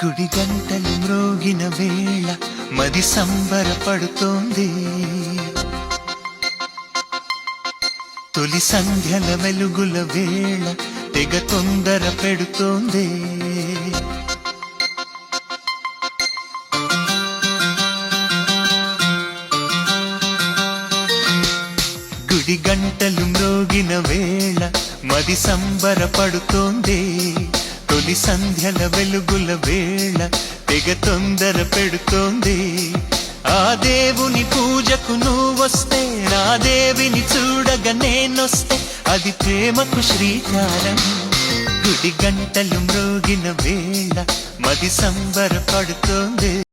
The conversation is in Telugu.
గుడి గంటలు మ్రోగిన వేళ మది సంబరపడుతోంది. తొలి సంధ్యల వెలుగుల వేళ తెగ తొందర పెడుతోంది. గుడి గంటలు మ్రోగిన వేళ మది సంబరపడుతోంది. తొలి సంధ్యల వెలుగుల వేళ తెగ తొందర పెడుతోంది. ఆ దేవుని పూజకు నువ్వొస్తే, నా దేవిని చూడగా నేనొస్తే, అది ప్రేమకు శ్రీకారం. గుడి గంటలు మ్రోగిన వేళ మది సంబరపడుతోంది.